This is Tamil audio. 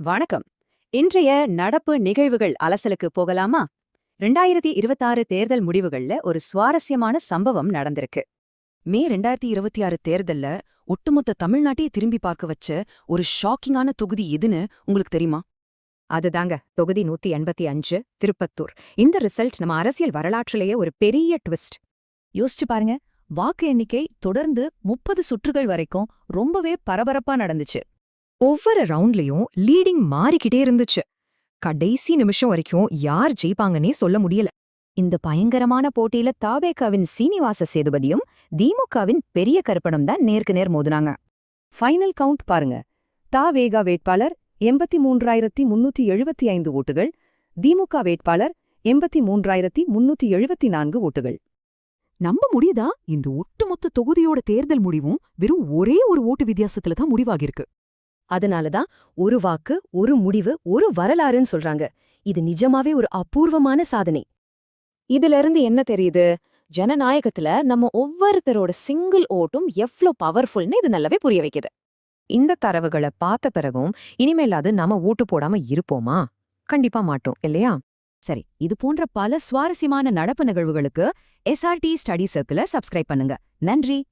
வணக்கம். இன்றைய நடப்பு நிகழ்வுகள் அலசலுக்கு போகலாமா? 2026 தேர்தல் முடிவுகள்ல ஒரு சுவாரஸ்யமான சம்பவம் நடந்திருக்கு. மே 2026 தேர்தல்ல ஒட்டுமொத்த தமிழ்நாட்டையே திரும்பி பார்க்க வச்ச ஒரு ஷாக்கிங்கான தொகுதி எதுன்னு உங்களுக்கு தெரியுமா? அதுதாங்க தொகுதி 185 திருப்பத்தூர். இந்த ரிசல்ட் நம்ம அரசியல் வரலாற்றிலேயே ஒரு பெரிய ட்விஸ்ட். யோசிச்சு பாருங்க, வாக்கு எண்ணிக்கை தொடர்ந்து 30 சுற்றுகள் வரைக்கும் ரொம்பவே பரபரப்பா நடந்துச்சு. ஒவ்வொரு ரவுண்ட்லயும் லீடிங் மாறிக்கிட்டே இருந்துச்சு. கடைசி நிமிஷம் வரைக்கும் யார் ஜெயிப்பாங்கன்னே சொல்ல முடியல. இந்த பயங்கரமான போட்டியில தாவேகாவின் சீனிவாச சேதுபதியும் திமுகவின் பெரிய கருப்பனும் தான் நேருக்கு நேர் மோதுனாங்க. ஃபைனல் கவுண்ட் பாருங்க. தாவேகா வேட்பாளர் 83,375 ஓட்டுகள், திமுக வேட்பாளர் 83,374 ஓட்டுகள். நம்ப முடியுதா? இந்த ஒட்டுமொத்த தொகுதியோட தேர்தல் முடிவும் வெறும் ஒரே ஒரு ஓட்டு வித்தியாசத்துல தான் முடிவாகிருக்கு. அதனாலதான் ஒரு வாக்கு, ஒரு முடிவு, ஒரு வரலாறுன்னு சொல்றாங்க. இது நிஜமாவே ஒரு அபூர்வமான சாதனை. இதிலிருந்து என்ன தெரியுது? ஜனநாயகத்துல நம்ம ஒவ்வொருத்தரோட சிங்கிள் ஓட்டும் எவ்ளோ பவர்ஃபுல்னு இது நல்லாவே புரிய வைக்குது. இந்த தரவுகளை பார்த்த பிறகும் இனிமேல் அது நம்ம ஓட்டு போடாம இருப்போமா? கண்டிப்பா மாட்டோம், இல்லையா? சரி, இது போன்ற பல சுவாரஸ்யமான நடப்பு நிகழ்வுகளுக்கு SRT ஸ்டடி சர்க்கிளை சப்ஸ்கிரைப் பண்ணுங்க. நன்றி.